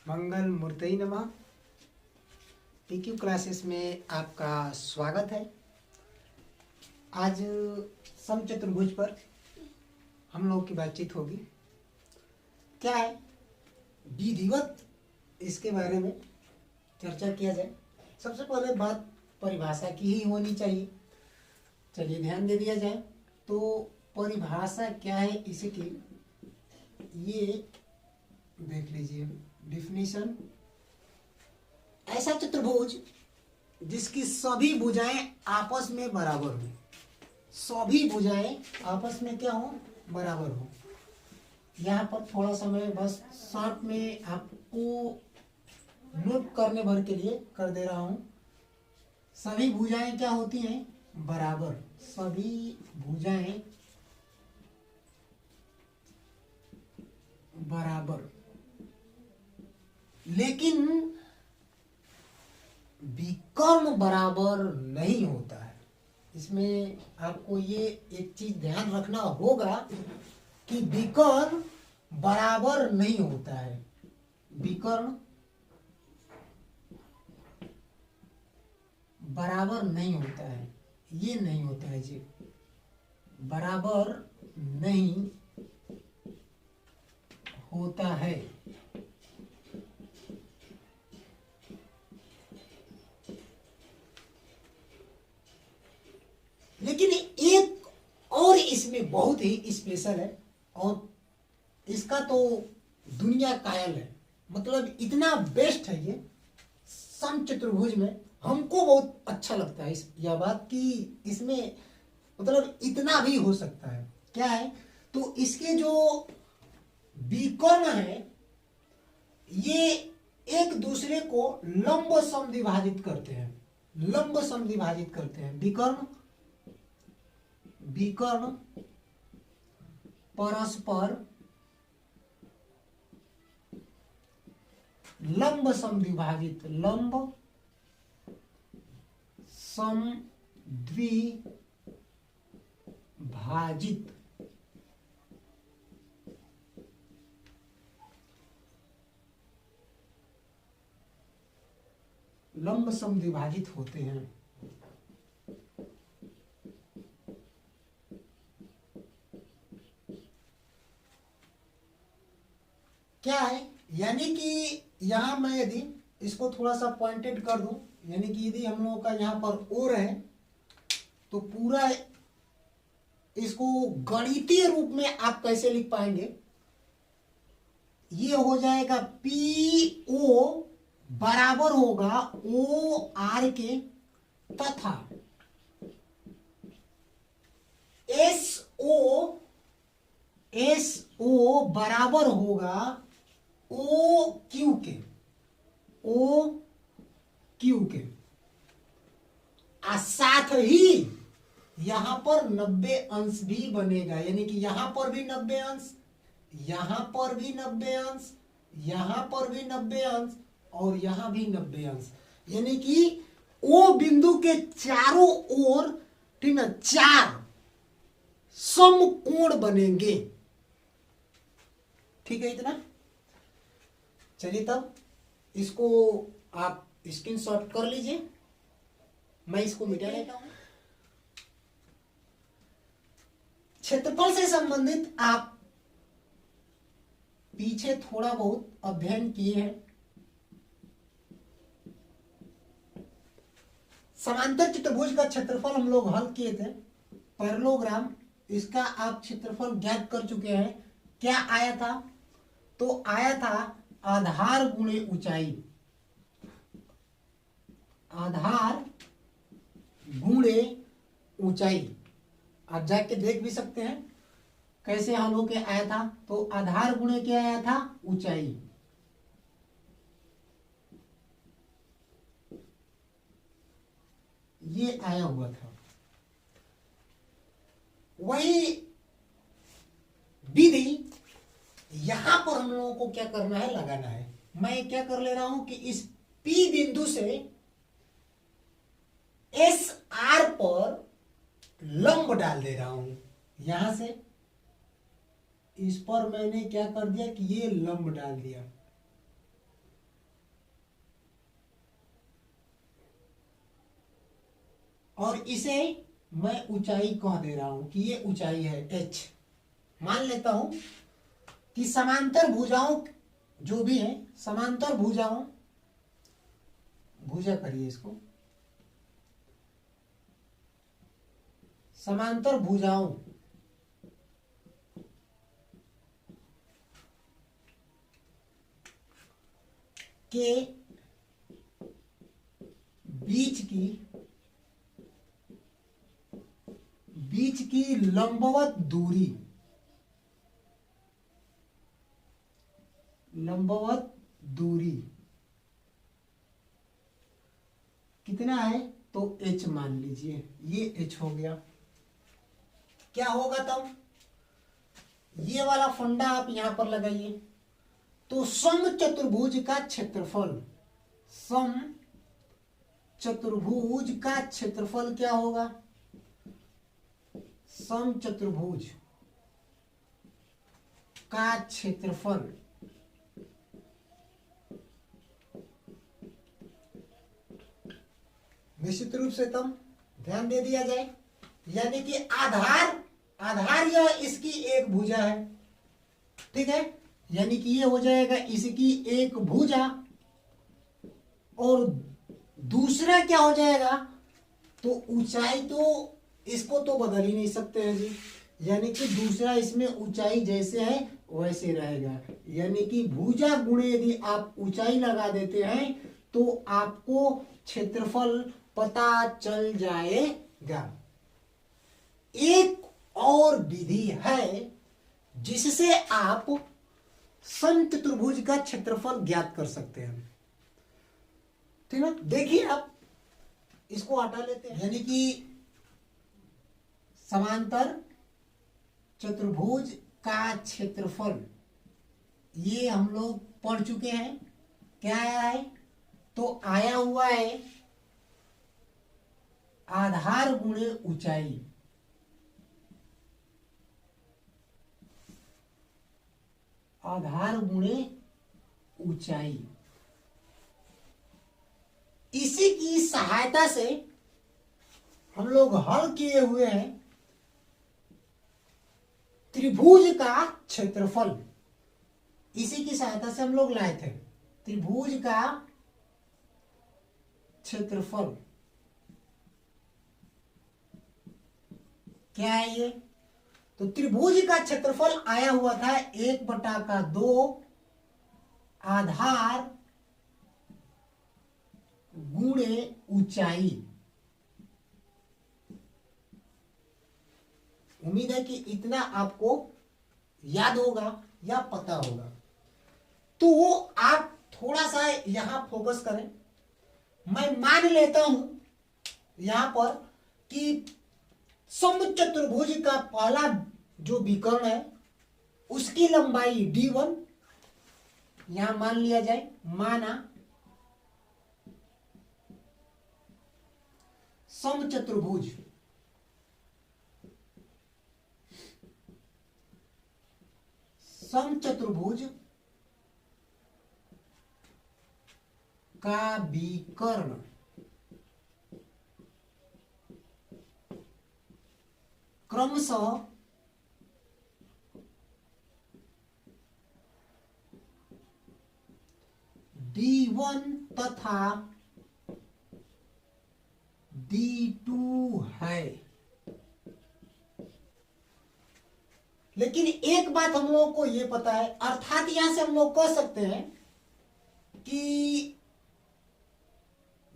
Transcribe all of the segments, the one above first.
मंगल मूर्तये नमः। PQ classes में आपका स्वागत है। आज समचतुर्भुज पर हम लोग की बातचीत होगी। क्या है विधिवत इसके बारे में चर्चा किया जाए। सबसे पहले बात परिभाषा की ही होनी चाहिए। चलिए ध्यान दे दिया जाए तो परिभाषा क्या है इसकी, ये देख लीजिए। डिफिनीशन: ऐसा चतुर्भुज जिसकी सभी भुजाएं आपस में बराबर हो। सभी भुजाएं आपस में क्या हो? बराबर हो। यहाँ पर थोड़ा सा मैं बस शॉर्ट में आपको नोट करने भर के लिए कर दे रहा हूँ। सभी भुजाएं क्या होती हैं? बराबर। सभी भुजाएं बराबर, लेकिन विकर्ण बराबर नहीं होता है। इसमें आपको ये एक चीज ध्यान रखना होगा कि विकर्ण बराबर नहीं होता है। विकर्ण बराबर नहीं होता है, ये नहीं होता है जी। बराबर नहीं होता है। लेकिन एक और इसमें बहुत ही स्पेशल है और इसका तो दुनिया कायल है। मतलब इतना बेस्ट है ये समचतुर्भुज में। हमको बहुत अच्छा लगता है इस यह बात कि इसमें मतलब इतना भी हो सकता है। क्या है तो इसके जो विकर्ण है ये एक दूसरे को लंब समद्विभाजित करते हैं। लंब समद्विभाजित करते हैं। विकर्ण परस्पर लंब समद्विभाजित, लंब समद्विभाजित। लंब समद्विभाजित होते हैं। क्या है यानी कि यहां मैं यदि इसको थोड़ा सा पॉइंटेड कर दूं, यानी कि यदि हम लोगों का यहां पर और है तो पूरा इसको गणितीय रूप में आप कैसे लिख पाएंगे? ये हो जाएगा पी ओ बराबर होगा ओ आर के, तथा एस ओ बराबर होगा ओ क्यू के। ओ क्यू के साथ ही यहां पर 90 अंश भी बनेगा। यानी कि यहां पर भी 90 अंश, यहां पर भी 90 अंश, यहां पर भी 90 अंश और यहां भी 90 अंश। यानी कि ओ बिंदु के चारों ओर ठीक ना 4 समकोण बनेंगे। ठीक है इतना। चलिए तब इसको आप स्क्रीनशॉट कर लीजिए। मैं इसको मिटा लेता हूं। क्षेत्रफल से संबंधित आप पीछे थोड़ा बहुत अध्ययन किए हैं। समांतर चतुर्भुज का क्षेत्रफल हम लोग हल किए थे। पैरेललोग्राम, इसका आप क्षेत्रफल ज्ञात कर चुके हैं। क्या आया था? तो आया था आधार गुणे ऊंचाई। आधार गुणे ऊंचाई आप जाके देख भी सकते हैं कैसे हम लोग के आया था। तो आधार गुणे क्या आया था? ऊंचाई। ये आया हुआ था। वही विधि यहां पर हम लोगों को क्या करना है? लगाना है। मैं क्या कर ले रहा हूं कि इस P बिंदु से एस आर पर लंब डाल दे रहा हूं। यहां से इस पर मैंने क्या कर दिया कि ये लंब डाल दिया। और इसे मैं ऊंचाई कह दे रहा हूं कि ये ऊंचाई है h। मान लेता हूं कि समांतर भुजाओं जो भी है, समांतर भुजाओं, भुजा करिए इसको, समांतर भुजाओं के बीच की लंबवत दूरी कितना है, तो h मान लीजिए, ये h हो गया। क्या होगा तब, ये वाला फंडा आप यहां पर लगाइए, तो समचतुर्भुज का क्षेत्रफल, समचतुर्भुज का क्षेत्रफल क्या होगा, समचतुर्भुज का क्षेत्रफल निश्चित रूप से तब ध्यान दे दिया जाए, यानी कि आधार यह इसकी एक भुजा है, ठीक है, यानी कि ये हो जाएगा इसकी एक भुजा, और दूसरा क्या हो जाएगा, तो ऊंचाई, तो इसको तो बदल ही नहीं सकते हैं जी, यानी कि दूसरा इसमें ऊंचाई जैसे है वैसे रहेगा, यानी कि भुजा गुणे यदि आप ऊंचाई लगा देते हैं तो आपको क्षेत्रफल पता चल जाएगा। एक और विधि है जिससे आप समचतुर्भुज का क्षेत्रफल ज्ञात कर सकते हैं, ठीक है। देखिए आप इसको हटा लेते हैं, यानी कि समांतर चतुर्भुज का क्षेत्रफल ये हम लोग पढ़ चुके हैं, क्या आया है, तो आया हुआ है आधार गुणे ऊंचाई, आधार गुणे ऊंचाई। इसी की सहायता से हम लोग हल किए हुए हैं त्रिभुज का क्षेत्रफल, इसी की सहायता से हम लोग लाए थे त्रिभुज का क्षेत्रफल। क्या है ये, तो त्रिभुज का क्षेत्रफल आया हुआ था 1/2 आधार गुणे ऊंचाई। उम्मीद है कि इतना आपको याद होगा या पता होगा। तो आप थोड़ा सा यहां फोकस करें, मैं मान लेता हूं यहां पर कि समचतुर्भुज का पहला जो विकर्ण है उसकी लंबाई d1 यहां मान लिया जाए, माना समचतुर्भुज का विकर्ण क्रमशः d1 तथा d2 है। लेकिन एक बात हम लोगों को यह पता है, अर्थात यहां से हम लोग कह सकते हैं कि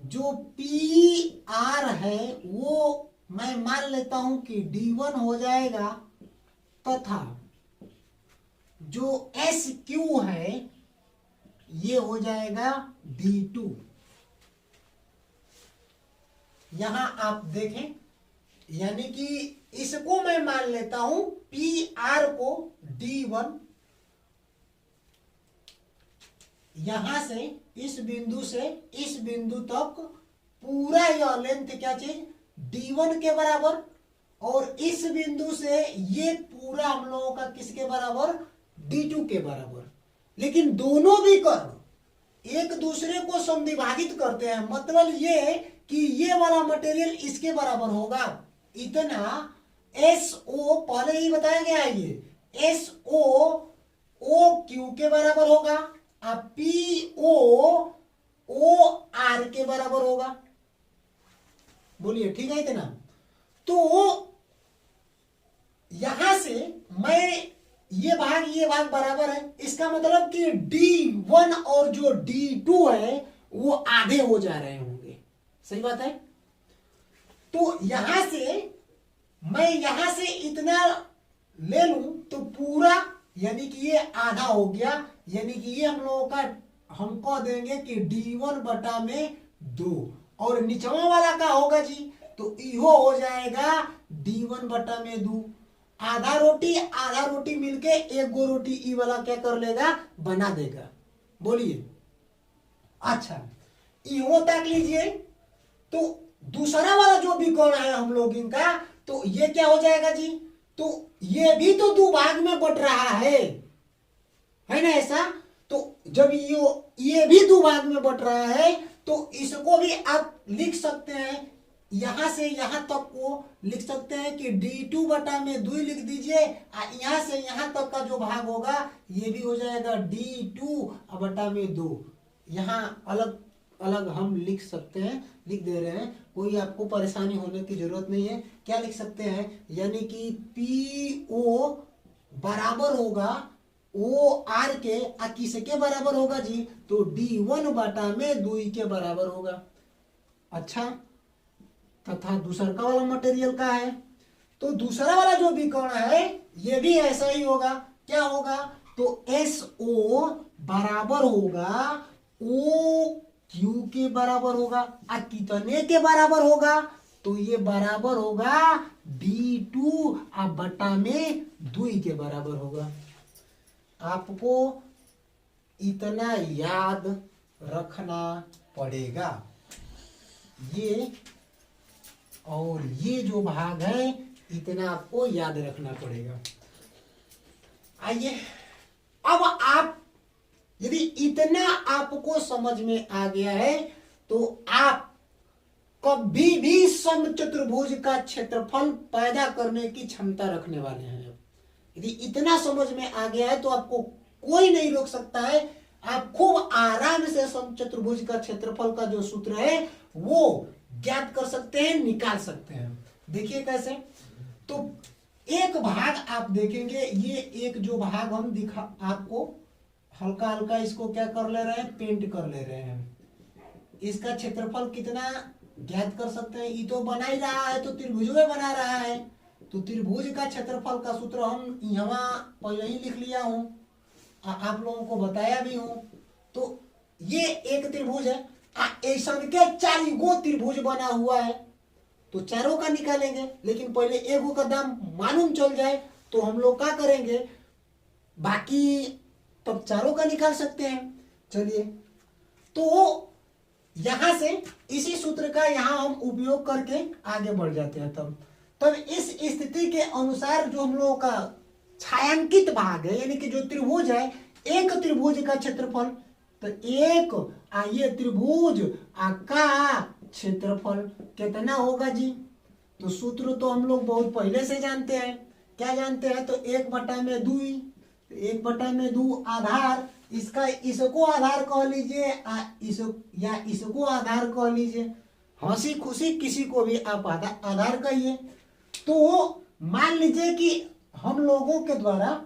जो पी आर है वो मैं मान लेता हूं कि d1 हो जाएगा, तथा जो एस क्यू है ये हो जाएगा d2। यहां आप देखें, यानी कि इसको मैं मान लेता हूं पी आर को d1, यहां से इस बिंदु तक पूरा यह लेंथ क्या चीज d1 के बराबर, और इस बिंदु से ये पूरा हम लोगों का किसके बराबर, d2 के बराबर। लेकिन दोनों भी कर्ण एक दूसरे को समद्विभाजित करते हैं, मतलब ये कि ये वाला मटेरियल इसके बराबर होगा, इतना SO पहले ही बताया गया है, ये SO OQ के बराबर होगा और PO OR के बराबर होगा। बोलिए ठीक है इतना। तो यहां से मैं ये भाग बराबर है, इसका मतलब कि D1 और जो D2 है वो आधे हो जा रहे होंगे, सही बात है। तो मैं यहां से इतना ले लूं तो पूरा यानी कि ये आधा हो गया, यानी कि ये हम लोगों का हमको देंगे कि D1 बटा में 2 और निचवा वाला का होगा जी, तो इहो हो जाएगा D1 बटा में 2। आधा रोटी मिलके एक गो रोटी ई वाला क्या कर लेगा, बना देगा। बोलिए अच्छा इहो तक लीजिए। तो दूसरा वाला जो भी कोण है हम लोग इनका, तो ये क्या हो जाएगा जी, तो ये भी तो दो भाग में बट रहा है ना ऐसा। तो जब ये भी दो भाग में बट रहा है तो इसको भी आप लिख सकते हैं, यहां से यहां तक को लिख सकते हैं कि D2 बटा में 2 लिख दीजिए, यहां से यहां तक का जो भाग होगा ये भी हो जाएगा D2 बटा में 2। यहां अलग अलग हम लिख सकते हैं, लिख दे रहे हैं, कोई आपको परेशानी होने की जरूरत नहीं है। क्या लिख सकते हैं, यानी कि PO बराबर होगा OR के, किसके बराबर होगा जी, तो D1 बटा में 2 के बराबर होगा। अच्छा तथा दूसरा वाला मटेरियल का है, तो दूसरा वाला जो भी कोण है ये भी ऐसा ही होगा। क्या होगा, तो SO बराबर होगा OQ के बराबर होगा, कितने के बराबर होगा, तो ये बराबर होगा D2 बटा में 2 के बराबर होगा। आपको इतना याद रखना पड़ेगा, ये और ये जो भाग है इतना आपको याद रखना पड़ेगा। आइए अब आप यदि इतना आपको समझ में आ गया है तो आप कभी भी समचतुर्भुज का क्षेत्रफल पैदा करने की क्षमता रखने वाले हैं। यदि इतना समझ में आ गया है तो आपको कोई नहीं रोक सकता है, आप खूब आराम से समचतुर्भुज का क्षेत्रफल का जो सूत्र है वो ज्ञात कर सकते हैं, निकाल सकते हैं। देखिए कैसे, तो एक भाग आप देखेंगे, ये एक जो भाग हम दिखा आपको हल्का हल्का इसको क्या कर ले रहे हैं, पेंट कर ले रहे हैं। इसका क्षेत्रफल कितना ज्ञात कर सकते हैं, ये तो बना ही रहा है, तो त्रिभुज में बना रहा है, तो त्रिभुज का क्षेत्रफल का सूत्र हम यहाँ पहले ही लिख लिया हूं, आप लोगों को बताया भी हूं। तो ये एक त्रिभुज है, ऐसा के 4 गो त्रिभुज बना हुआ है, तो चारों का निकालेंगे, लेकिन पहले एक का दाम मालूम चल जाए तो हम लोग क्या करेंगे, बाकी तब चारों का निकाल सकते हैं। चलिए तो यहां से इसी सूत्र का यहां हम उपयोग करके आगे बढ़ जाते हैं। तब इस स्थिति के अनुसार जो हम लोगों का छायांकित भाग है, यानी कि जो त्रिभुज है, एक त्रिभुज का क्षेत्रफल, तो एक ये त्रिभुज का क्षेत्रफल कितना होगा जी, तो सूत्र तो हम लोग बहुत पहले से जानते हैं। क्या जानते हैं, तो 1 बटा में 2, 1 बटा में 2 आधार, इसको आधार कह लीजिए इसको आधार कह लीजिए, हंसी खुशी किसी को भी आप आधार कहिए। तो मान लीजिए कि हम लोगों के द्वारा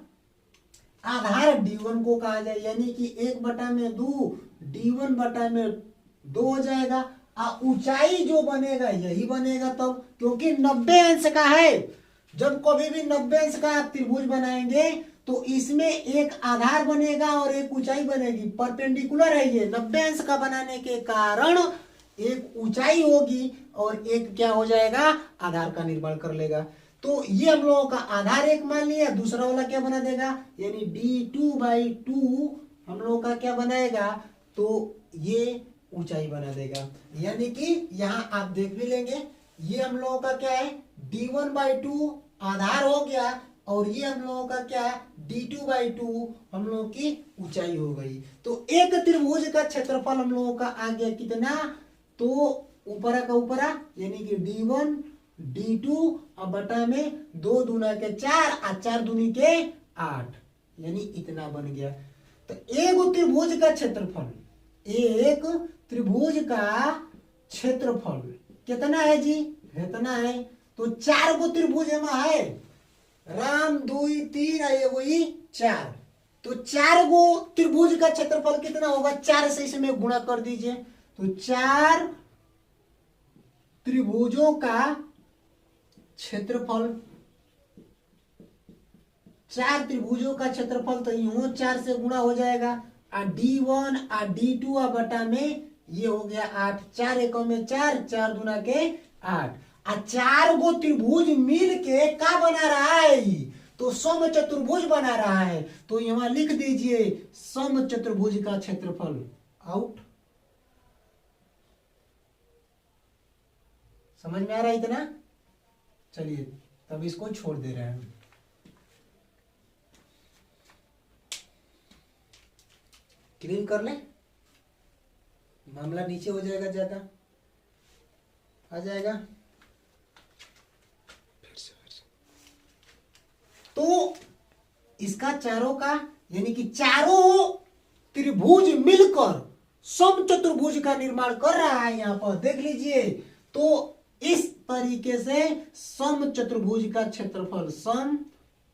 आधार D1 को कहा जाए, यानी कि 1 बटा में 2 D1 बटा में 2 हो जाएगा, ऊंचाई जो बनेगा यही बनेगा तब, क्योंकि 90 अंश का है। जब कभी भी 90 अंश का आप त्रिभुज बनाएंगे तो इसमें एक आधार बनेगा और एक ऊंचाई बनेगी, परपेंडिकुलर है ये। 90 अंश का बनाने के कारण एक ऊंचाई होगी और एक क्या हो जाएगा, आधार का निर्माण कर लेगा। तो ये हम लोगों का आधार एक मान लिया, दूसरा वाला क्या बना देगा, यानी D2/2 हम लोगों का क्या बनाएगा, तो ये ऊंचाई बना देगा। यानी कि यहाँ आप देख भी लेंगे, ये हम लोगों का क्या है, D1/2 आधार हो गया, और ये हम लोगों का क्या है, D2/2 हम लोगों की ऊंचाई हो गई। तो एक त्रिभुज का क्षेत्रफल हम लोगों का आ गया कितना, तो ऊपरा का ऊपरा यानी कि D1 D2 और बटा में 2 दूना के 4 और 4 दूनी के 8 यानी इतना बन गया। तो एक त्रिभुज का क्षेत्रफल, एक त्रिभुज का क्षेत्रफल कितना है जी? इतना है। तो 4 गो त्रिभुज में है, राम 2 3 एगो 4। तो 4 गो त्रिभुज का क्षेत्रफल कितना होगा? 4 से इसमें गुणा कर दीजिए। तो 4 त्रिभुजों का क्षेत्रफल, 4 त्रिभुजों का क्षेत्रफल तो यूं 4 से गुणा हो जाएगा। और D1 और D2 और बटा में ये हो गया 8। 4 एकम में 4, 4 दूना के 8। और 4 गो त्रिभुज मिल के क्या बना रहा है? तो सम चतुर्भुज बना रहा है। तो यहां लिख दीजिए सम चतुर्भुज का क्षेत्रफल। आउट। समझ में आ रहा है इतना? चलिए तब इसको छोड़ दे रहे हैं। क्लीन कर ले, मामला नीचे हो जाएगा, ज्यादा आ जाएगा। तो इसका चारों का यानी कि चारों त्रिभुज मिलकर सम चतुर्भुज का निर्माण कर रहा है। यहां पर देख लीजिए। तो इस तरीके से सम चतुर्भुज का क्षेत्रफल, सम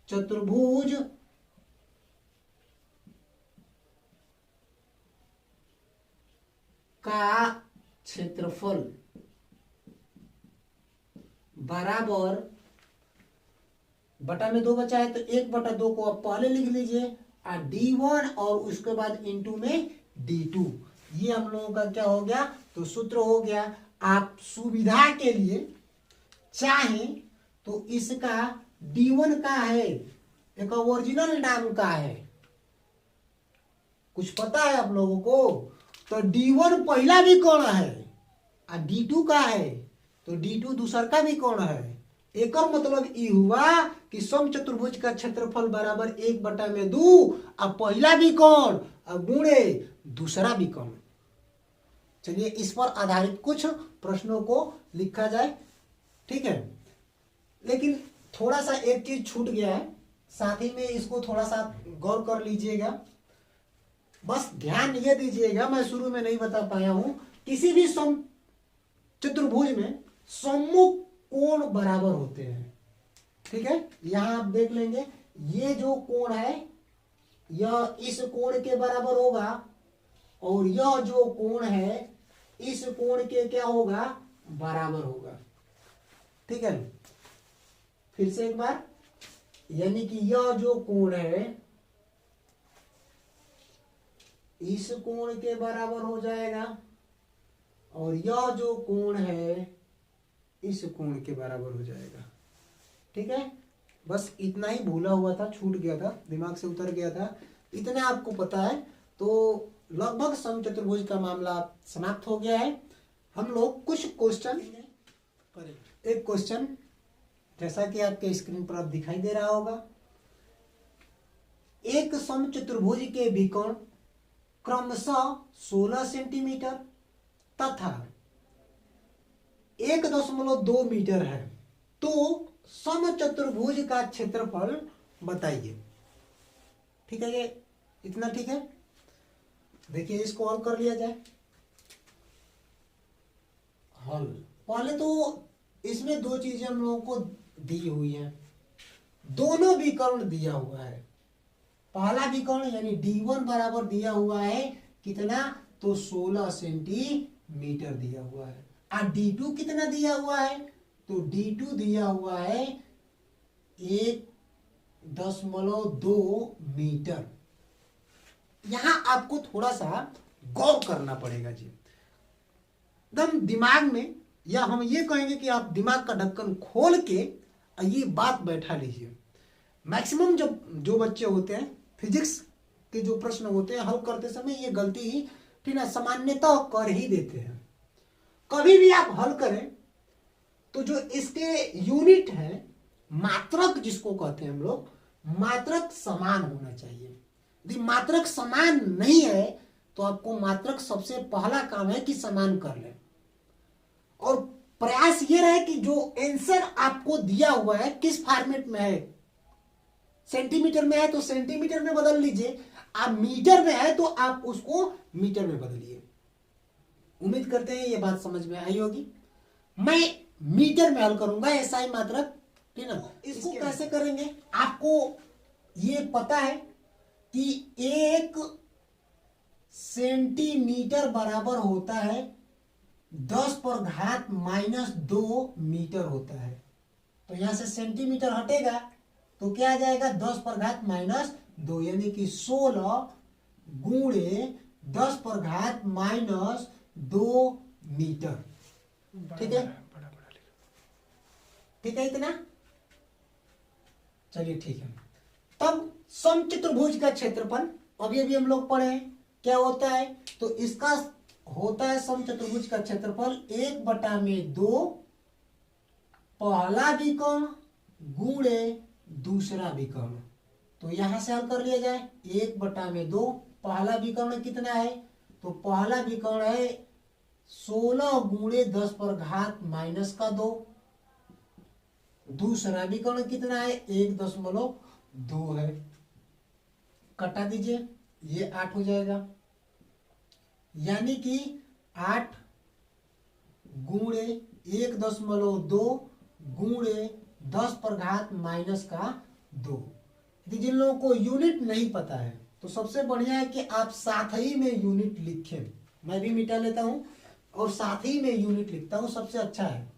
चतुर्भुज का क्षेत्रफल बराबर, बटा में 2 बचा है तो 1/2 को आप पहले लिख लीजिए, और D1 और उसके बाद इंटू में D2। ये हम लोगों का क्या हो गया? तो सूत्र हो गया। आप सुविधा के लिए चाहें तो इसका D1 का है, एक ओरिजिनल नाम का है, कुछ पता है आप लोगों को? तो D1 पहला भी कौन है और D2 का है, तो D2 दूसरा का भी कौन है। एक और मतलब ये हुआ कि सम चतुर्भुज का क्षेत्रफल बराबर 1/2 और पहला भी कौन और गुणे दूसरा भी कौन। चलिए इस पर आधारित कुछ प्रश्नों को लिखा जाए, ठीक है। लेकिन थोड़ा सा एक चीज छूट गया है, साथ ही में इसको थोड़ा सा गौर कर लीजिएगा। बस ध्यान ये दीजिएगा, मैं शुरू में नहीं बता पाया हूं, किसी भी सम चतुर्भुज में सम्मुख कोण बराबर होते हैं, ठीक है। यहां आप देख लेंगे, ये जो कोण है यह इस कोण के बराबर होगा, और यह जो कोण है इस कोण के क्या होगा? बराबर होगा, ठीक है। फिर से एक बार, यानी कि यह जो कोण है इस कोण के बराबर हो जाएगा, और यह जो कोण है इस कोण के बराबर हो जाएगा, ठीक है। बस इतना ही भूला हुआ था, छूट गया था, दिमाग से उतर गया था, इतना आपको पता है। तो लगभग समचतुर्भुज का मामला समाप्त हो गया है। हम लोग कुछ क्वेश्चन करेंगे। एक क्वेश्चन जैसा कि आपके स्क्रीन पर अब दिखाई दे रहा होगा, एक समचतुर्भुज के विकर्ण क्रमशः 16 सेंटीमीटर तथा 1.2 मीटर है, तो समचतुर्भुज का क्षेत्रफल बताइए, ठीक है। ये इतना ठीक है। देखिए इसको हल कर लिया जाए। हल, पहले तो इसमें 2 चीजें हम लोगों को दी हुई हैं, दोनों विकर्ण दिया हुआ है। पहला विकर्ण यानी D1 बराबर दिया हुआ है कितना? तो 16 सेंटीमीटर दिया हुआ है। और D2 कितना दिया हुआ है? तो D2 दिया हुआ है 1.2 मीटर। यहां आपको थोड़ा सा गौर करना पड़ेगा जी, एकदम दिमाग में, या हम ये कहेंगे कि आप दिमाग का ढक्कन खोल के ये बात बैठा लीजिए। मैक्सिमम जो बच्चे होते हैं फिजिक्स के जो प्रश्न होते हैं हल करते समय ये गलती ही ठीक ना सामान्यतः कर ही देते हैं। कभी भी आप हल करें तो जो इसके यूनिट है, मात्रक जिसको कहते हैं हम लोग, मात्रक समान होना चाहिए। यदि मात्रक समान नहीं है तो आपको मात्रक सबसे पहला काम है कि समान कर लें। प्रयास ये रहे कि जो आंसर आपको दिया हुआ है किस फॉर्मेट में है। सेंटीमीटर में है तो सेंटीमीटर में बदल लीजिए, आप मीटर में है तो आप उसको मीटर में बदलिए। उम्मीद करते हैं ये बात समझ में आई होगी। मैं मीटर में हल करूंगा SI मात्रक, ठीक ना। इसको कैसे करेंगे, आपको ये पता है कि 1 सेंटीमीटर बराबर होता है 10⁻⁻2 मीटर होता है। तो यहां से सेंटीमीटर हटेगा तो क्या आ जाएगा 10⁻⁻2, यानी कि 16 गुणे 10⁻⁻2 मीटर। ठीक है, ठीक है इतना। चलिए ठीक है। तब समचतुर्भुज का क्षेत्रफल अभी अभी हम लोग पढ़े हैं क्या होता है, तो इसका होता है समचतुर्भुज का क्षेत्रफल 1/2 पहला विकर्ण गुणे दूसरा विकर्ण। तो यहां से हल कर लिया जाए 1/2। पहला विकर्ण कितना है, तो पहला विकर्ण है 16 गुणे 10⁻⁻2। दूसरा विकर्ण कितना है 1.2 है। कटा दीजिए, ये 8 हो जाएगा, यानी कि 8 गुणे 1.2 गुणे 10⁻⁻2। यदि जिन लोगों को यूनिट नहीं पता है तो सबसे बढ़िया है कि आप साथ ही में यूनिट लिखें। मैं भी मिटा लेता हूं और साथ ही में यूनिट लिखता हूं, सबसे अच्छा है।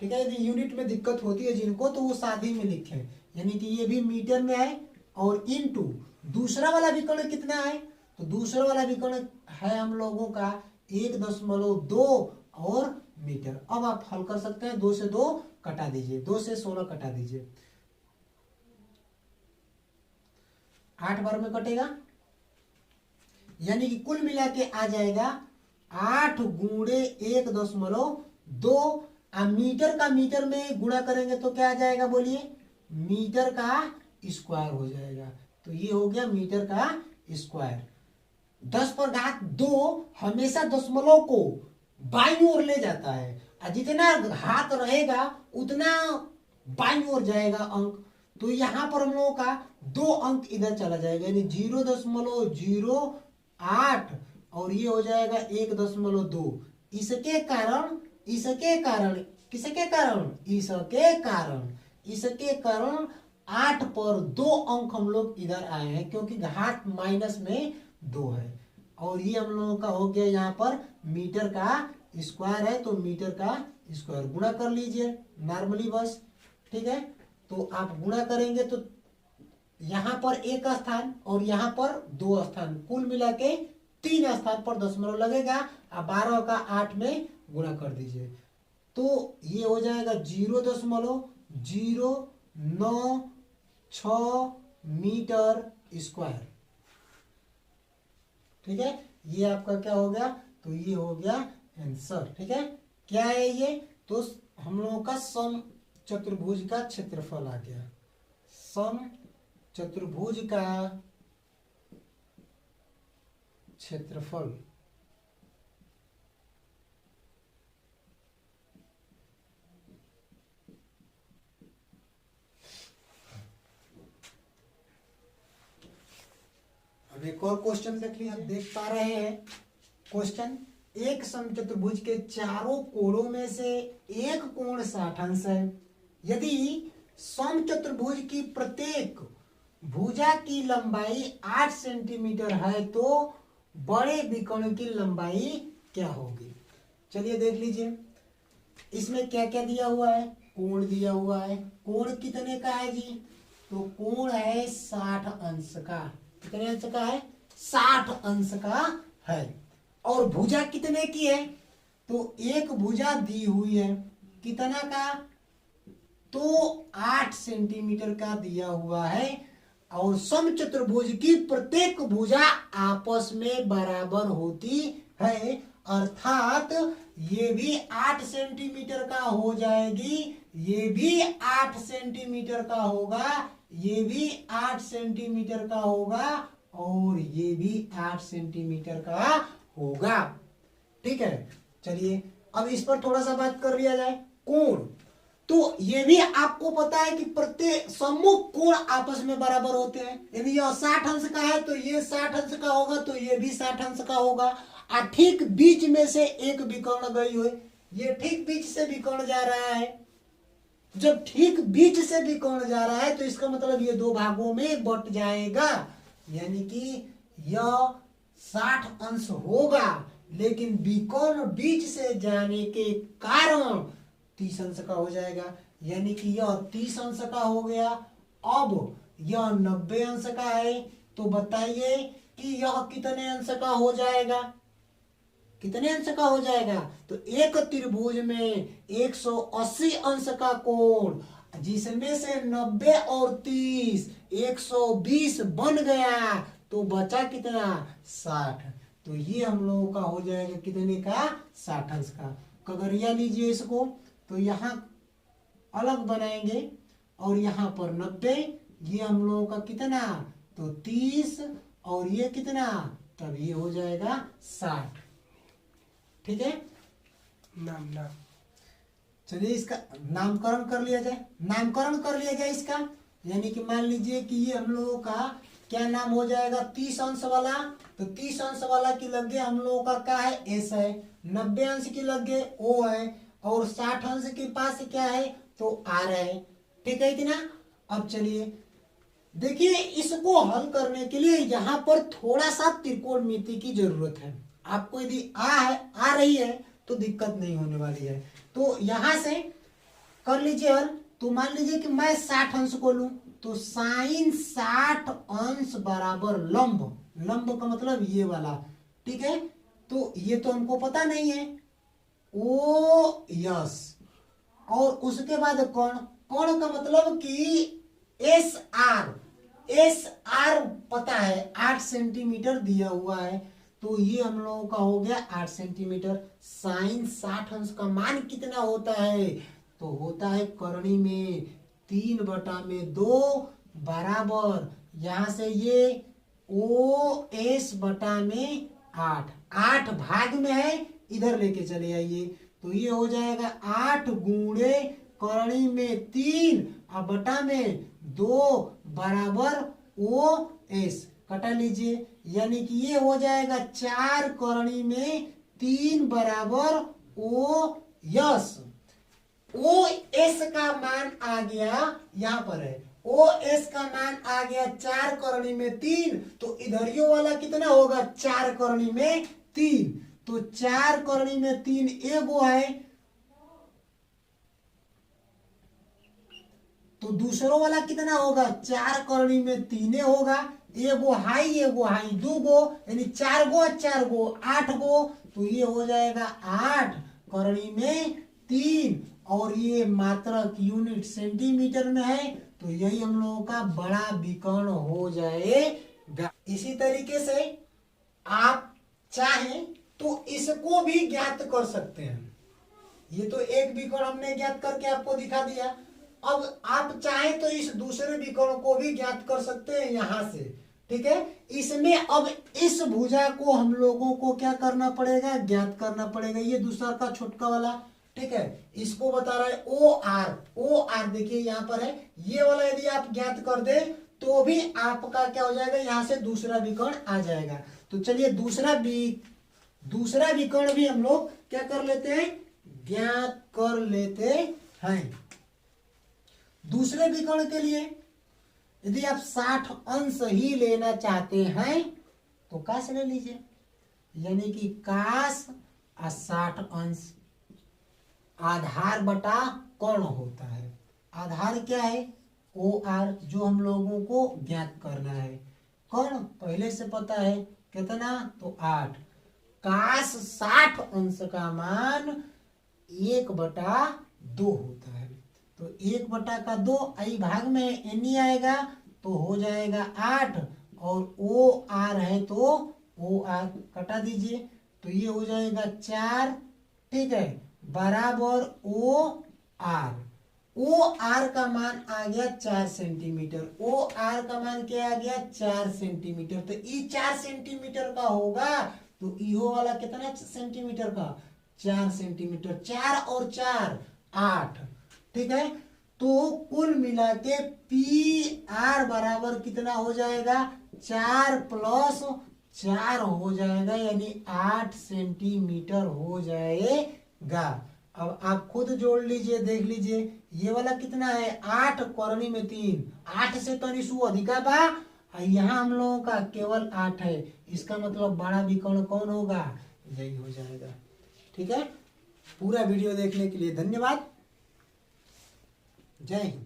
ठीक है, यदि यूनिट में दिक्कत होती है जिनको तो वो साथ ही में लिखें, यानी कि ये भी मीटर में है और इनटू दूसरा वाला विकर्ण कितना है, तो दूसरा वाला विकर्ण है हम लोगों का 1.2 और मीटर। अब आप हल कर सकते हैं, 2 से 2 कटा दीजिए, 2 से 16 कटा दीजिए, 8 बार में कटेगा, यानी कि कुल मिला के आ जाएगा 8 गुणे 1.2। मीटर का मीटर में गुणा करेंगे तो क्या आ जाएगा बोलिए, मीटर का स्क्वायर हो जाएगा। तो ये हो गया मीटर का स्क्वायर। 10⁻2 हमेशा दशमलव को बाईं ओर ले जाता है, जितना हाथ रहेगा उतना बाईं ओर जाएगा अंक। तो यहां पर हम लोगों का 2 अंक इधर चला जाएगा, यानी 0.08 और ये हो जाएगा 1.2। इसके कारण इसके कारण 8 पर 2 अंक हम लोग इधर आए हैं, क्योंकि घात माइनस में 2 है। और ये हम लोगों का हो गया यहाँ पर मीटर का स्क्वायर है, तो मीटर का स्क्वायर गुणा कर लीजिए नॉर्मली बस। ठीक है, तो आप गुणा करेंगे तो यहाँ पर 1 स्थान और यहाँ पर 2 स्थान, कुल मिला के 3 स्थान पर दशमलव लगेगा। अब 12 का 8 में गुणा कर दीजिए तो ये हो जाएगा 0.096 मीटर स्क्वायर। ठीक है, ये आपका क्या हो गया, तो ये हो गया आंसर। ठीक है, क्या है ये, तो हम लोगों का सम चतुर्भुज का क्षेत्रफल आ गया। सम चतुर्भुज का क्षेत्रफल अब एक और क्वेश्चन देख लीजिए। देख पा रहे हैं क्वेश्चन, एक समचतुर्भुज के चारों कोणों में से एक कोण 60 अंश है। यदि समचतुर्भुज की प्रत्येक भुजा की लंबाई 8 सेंटीमीटर है तो बड़े विकर्ण की लंबाई क्या होगी। चलिए देख लीजिए, इसमें क्या क्या दिया हुआ है, कोण दिया हुआ है। कोण कितने का है जी, तो कोण है 60 अंश का। कितने अंश का है, 60 अंश का है। और भुजा कितने की है, तो एक भुजा दी हुई है, कितना का, तो 8 सेंटीमीटर का दिया हुआ है। और समचतुर्भुज की प्रत्येक भुजा आपस में बराबर होती है, अर्थात ये भी 8 सेंटीमीटर का हो जाएगी, ये भी 8 सेंटीमीटर का होगा, ये भी 8 सेंटीमीटर का होगा और ये भी 8 सेंटीमीटर का होगा। ठीक है, चलिए अब इस पर थोड़ा सा बात कर लिया जाए। कोण, तो ये भी आपको पता है कि प्रत्येक सम्मुख कोण आपस में बराबर होते हैं। यदि यह 60 अंश का है तो ये 60 अंश का होगा, तो ये भी 60 अंश का होगा। और ठीक बीच में से एक विकर्ण गई हुई, ये ठीक बीच से विकर्ण जा रहा है। जब ठीक बीच से विकर्ण जा रहा है तो इसका मतलब ये दो भागों में बट जाएगा, यानी कि यह 60 अंश होगा, लेकिन विकर्ण बीच से जाने के कारण 30 अंश का हो जाएगा, यानी कि यह 30 अंश का हो गया। अब यह 90 अंश का है, तो बताइए कि यह कितने अंश का हो जाएगा, कितने अंश का हो जाएगा। तो एक त्रिभुज में 180 अंश का कोण, जिसमें से 90 और 30 120 बन गया, तो बचा कितना 60। तो ये हम लोगों का हो जाएगा कितने का 60 अंश का। कगरिया लीजिए इसको, तो यहाँ अलग बनाएंगे और यहाँ पर 90, ये हम लोगों का कितना तो 30 और ये कितना, तब ये हो जाएगा 60। ठीक है, नाम नाम चलिए इसका नामकरण कर लिया जाए। नामकरण कर लिया जाए इसका, यानी कि मान लीजिए कि ये हम लोगों का क्या नाम हो जाएगा 30 अंश वाला, तो 30 अंश वाला की लग गया हम लोगों का क्या है एस है, 90 अंश की लग गए ओ है, और 60 अंश के पास क्या है तो आर है। ठीक है इतना। अब चलिए देखिए, इसको हल करने के लिए यहाँ पर थोड़ा सा त्रिकोणमिति की जरूरत है। आपको यदि आ रही है तो दिक्कत नहीं होने वाली है। तो यहां से कर लीजिए हल। तो मान लीजिए कि मैं 60 अंश को लूं, तो साइन 60 अंश बराबर लंब, लंब का मतलब ये वाला। ठीक है, तो ये तो हमको पता नहीं है, ओ यस, और उसके बाद कोण, कोण का मतलब कि एस आर पता है 8 सेंटीमीटर दिया हुआ है, तो ये हम लोगों का हो गया 8 सेंटीमीटर। साइन 60 अंश का मान कितना होता है, तो होता है करणी में 3/2 बराबर, यहां से ये ओ एस बटा में 8 भाग में है, इधर लेके चले आइए, तो ये हो जाएगा 8 गुणे करणी में 3 और बटा में 2 बराबर ओ एस, कटा लीजिए, यानी कि ये हो जाएगा 4 करणी में 3 बराबर ओ यस। ओ एस का मान आ गया, यहां पर है ओ एस का मान आ गया 4 करणी में 3, तो इधरियो वाला कितना होगा 4 करणी में 3, तो 4 करणी में 3 एगो है, तो दूसरों वाला कितना होगा 4 करणी में 3 होगा, एगो हाई दो गो, यानी 4 गो 8 गो, तो ये हो जाएगा 8 करणी में 3, और ये मात्रक यूनिट सेंटीमीटर में है, तो यही हम लोगों का बड़ा विकर्ण हो जाएगा। इसी तरीके से आप चाहें तो इसको भी ज्ञात कर सकते हैं। ये तो एक विकर्ण हमने ज्ञात करके आपको दिखा दिया। अब आप चाहें तो इस दूसरे विकर्ण को भी ज्ञात कर सकते हैं यहां से। ठीक है, इसमें अब इस भुजा को हम लोगों को क्या करना पड़ेगा, ज्ञात करना पड़ेगा। ये दूसरा का छोटका वाला, ठीक है, इसको बता रहा है ओ आर देखिए यहाँ पर है, ये वाला यदि आप ज्ञात कर दे तो भी आपका क्या हो जाएगा, यहां से दूसरा विकर्ण आ जाएगा। तो चलिए दूसरा विकर्ण भी हम लोग क्या कर लेते हैं, ज्ञात कर लेते हैं। दूसरे विकर्ण के लिए यदि आप 60 अंश ही लेना चाहते हैं तो काश ले लीजिए, यानी कि काश 60 अंश आधार बटा कोण होता है। आधार क्या है ओ आर, जो हम लोगों को ज्ञात करना है। कोण पहले से पता है कितना, तो 8। काश 60 अंश का मान 1/2 होता है, तो 1/2 आई भाग में एनी आएगा, तो हो जाएगा 8, और ओ आर है तो ओ आर कटा दीजिए, तो ये हो जाएगा 4, ठीक है, बराबर ओ आर का मान आ गया 4 सेंटीमीटर। ओ आर का मान क्या आ गया 4 सेंटीमीटर, तो ई 4 सेंटीमीटर का होगा, तो इहो वाला कितना सेंटीमीटर का 4 सेंटीमीटर, 4 और 4 8, ठीक है। तो कुल मिला के पी आर बराबर कितना हो जाएगा, 4 प्लस 4 हो जाएगा, यानी 8 सेंटीमीटर हो जाएगा। अब आप खुद जोड़ लीजिए, देख लीजिए ये वाला कितना है, 8 करनी में 3, 8 से तो निशु अधिका बा, यहाँ हम लोगों का केवल 8 है, इसका मतलब बड़ा विकर्ण कौन होगा, यही हो जाएगा। ठीक है, पूरा वीडियो देखने के लिए धन्यवाद। जय हिंद।